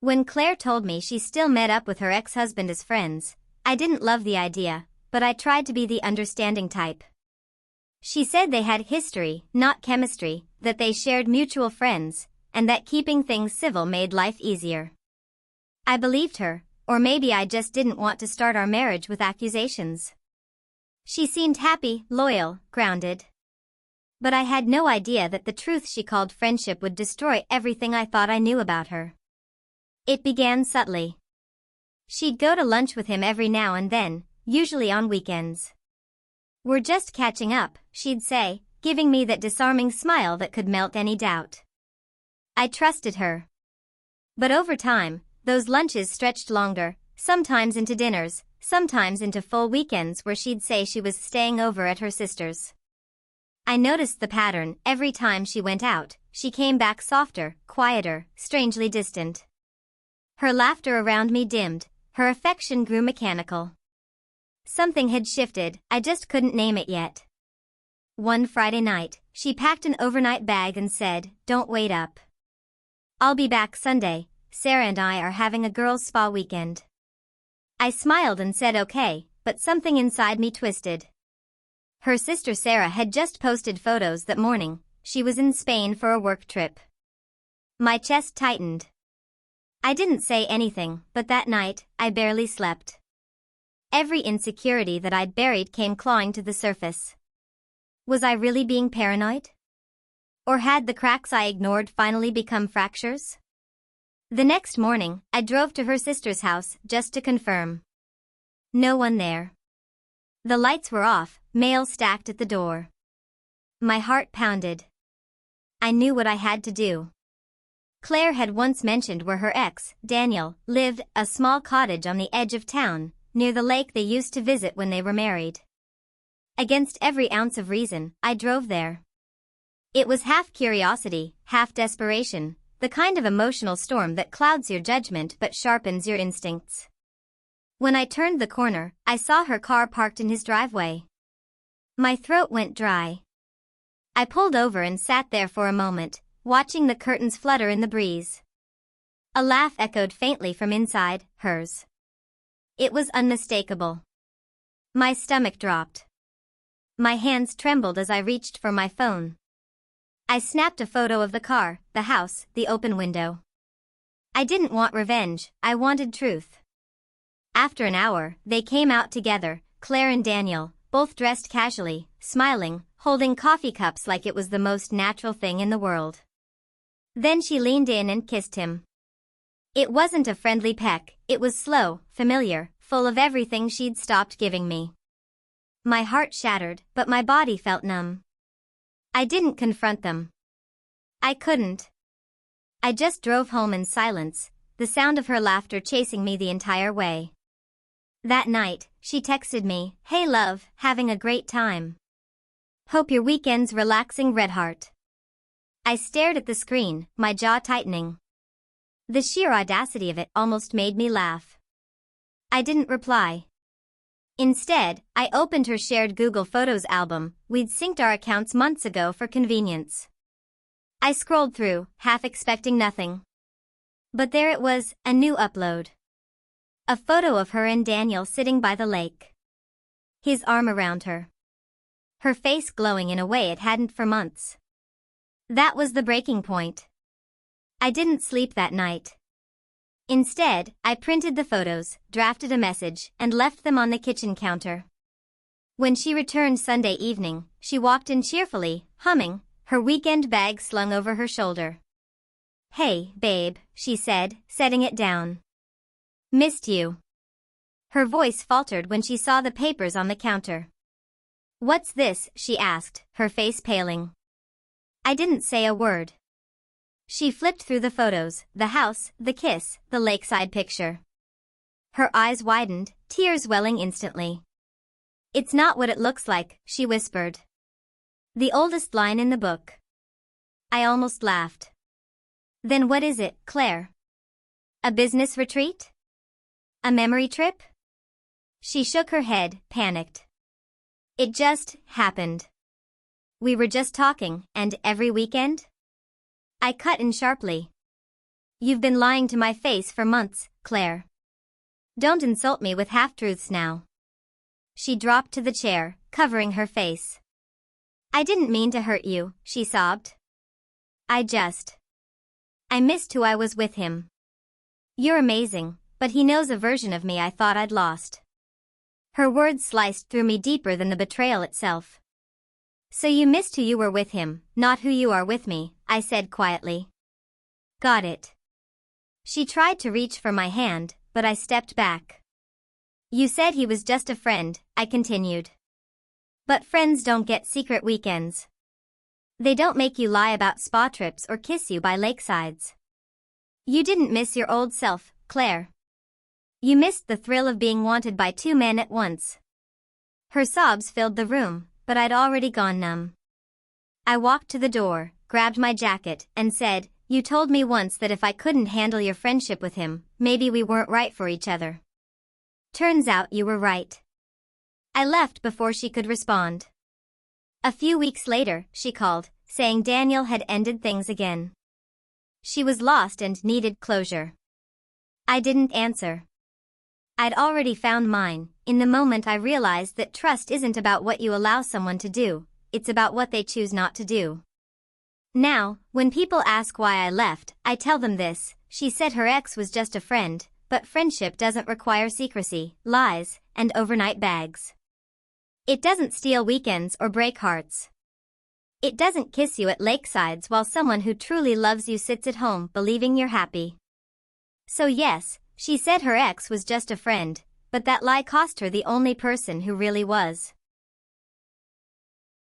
When Claire told me she still met up with her ex-husband as friends, I didn't love the idea, but I tried to be the understanding type. She said they had history, not chemistry, that they shared mutual friends, and that keeping things civil made life easier. I believed her, or maybe I just didn't want to start our marriage with accusations. She seemed happy, loyal, grounded. But I had no idea that the truth she called friendship would destroy everything I thought I knew about her. It began subtly. She'd go to lunch with him every now and then, usually on weekends. "We're just catching up," she'd say, giving me that disarming smile that could melt any doubt. I trusted her. But over time, those lunches stretched longer, sometimes into dinners, sometimes into full weekends where she'd say she was staying over at her sister's. I noticed the pattern. Every time she went out, she came back softer, quieter, strangely distant. Her laughter around me dimmed, her affection grew mechanical. Something had shifted, I just couldn't name it yet. One Friday night, she packed an overnight bag and said, "Don't wait up. I'll be back Sunday. Sarah and I are having a girls' spa weekend." I smiled and said okay, but something inside me twisted. Her sister Sarah had just posted photos that morning. She was in Spain for a work trip. My chest tightened. I didn't say anything, but that night, I barely slept. Every insecurity that I'd buried came clawing to the surface. Was I really being paranoid? Or had the cracks I ignored finally become fractures? The next morning, I drove to her sister's house just to confirm. No one there. The lights were off, mail stacked at the door. My heart pounded. I knew what I had to do. Claire had once mentioned where her ex, Daniel, lived, a small cottage on the edge of town, near the lake they used to visit when they were married. Against every ounce of reason, I drove there. It was half curiosity, half desperation, the kind of emotional storm that clouds your judgment but sharpens your instincts. When I turned the corner, I saw her car parked in his driveway. My throat went dry. I pulled over and sat there for a moment, watching the curtains flutter in the breeze. A laugh echoed faintly from inside, hers. It was unmistakable. My stomach dropped. My hands trembled as I reached for my phone. I snapped a photo of the car, the house, the open window. I didn't want revenge, I wanted truth. After an hour, they came out together, Claire and Daniel, both dressed casually, smiling, holding coffee cups like it was the most natural thing in the world. Then she leaned in and kissed him. It wasn't a friendly peck, it was slow, familiar, full of everything she'd stopped giving me. My heart shattered, but my body felt numb. I didn't confront them. I couldn't. I just drove home in silence, the sound of her laughter chasing me the entire way. That night, she texted me, "Hey love, having a great time. Hope your weekend's relaxing, Redheart." I stared at the screen, my jaw tightening. The sheer audacity of it almost made me laugh. I didn't reply. Instead, I opened her shared Google Photos album. We'd synced our accounts months ago for convenience. I scrolled through, half expecting nothing. But there it was, a new upload. A photo of her and Daniel sitting by the lake. His arm around her. Her face glowing in a way it hadn't for months. That was the breaking point. I didn't sleep that night. Instead, I printed the photos, drafted a message, and left them on the kitchen counter. When she returned Sunday evening, she walked in cheerfully, humming, her weekend bag slung over her shoulder. "Hey, babe," she said, setting it down. "Missed you." Her voice faltered when she saw the papers on the counter. "What's this?" she asked, her face paling. I didn't say a word. She flipped through the photos, the house, the kiss, the lakeside picture. Her eyes widened, tears welling instantly. "It's not what it looks like," she whispered. The oldest line in the book. I almost laughed. "Then what is it, Claire? A business retreat? A memory trip?" She shook her head, panicked. "It just happened. We were just talking, and every weekend?" I cut in sharply. You've been lying to my face for months, Claire. Don't insult me with half-truths now. She dropped to the chair, covering her face. I didn't mean to hurt you, she sobbed. I missed who I was with him. You're amazing, but he knows a version of me I thought I'd lost. Her words sliced through me deeper than the betrayal itself. So you missed who you were with him, not who you are with me, I said quietly. Got it. She tried to reach for my hand, but I stepped back. You said he was just a friend, I continued. But friends don't get secret weekends. They don't make you lie about spa trips or kiss you by lakesides. You didn't miss your old self, Claire. You missed the thrill of being wanted by two men at once. Her sobs filled the room, but I'd already gone numb. I walked to the door, grabbed my jacket, and said, You told me once that if I couldn't handle your friendship with him, maybe we weren't right for each other. Turns out you were right. I left before she could respond. A few weeks later, she called, saying Daniel had ended things again. She was lost and needed closure. I didn't answer. I'd already found mine. In the moment I realized that trust isn't about what you allow someone to do, it's about what they choose not to do. Now, when people ask why I left, I tell them this: she said her ex was just a friend, but friendship doesn't require secrecy, lies, and overnight bags. It doesn't steal weekends or break hearts. It doesn't kiss you at lakesides while someone who truly loves you sits at home believing you're happy. So yes, she said her ex was just a friend, but that lie cost her the only person who really was.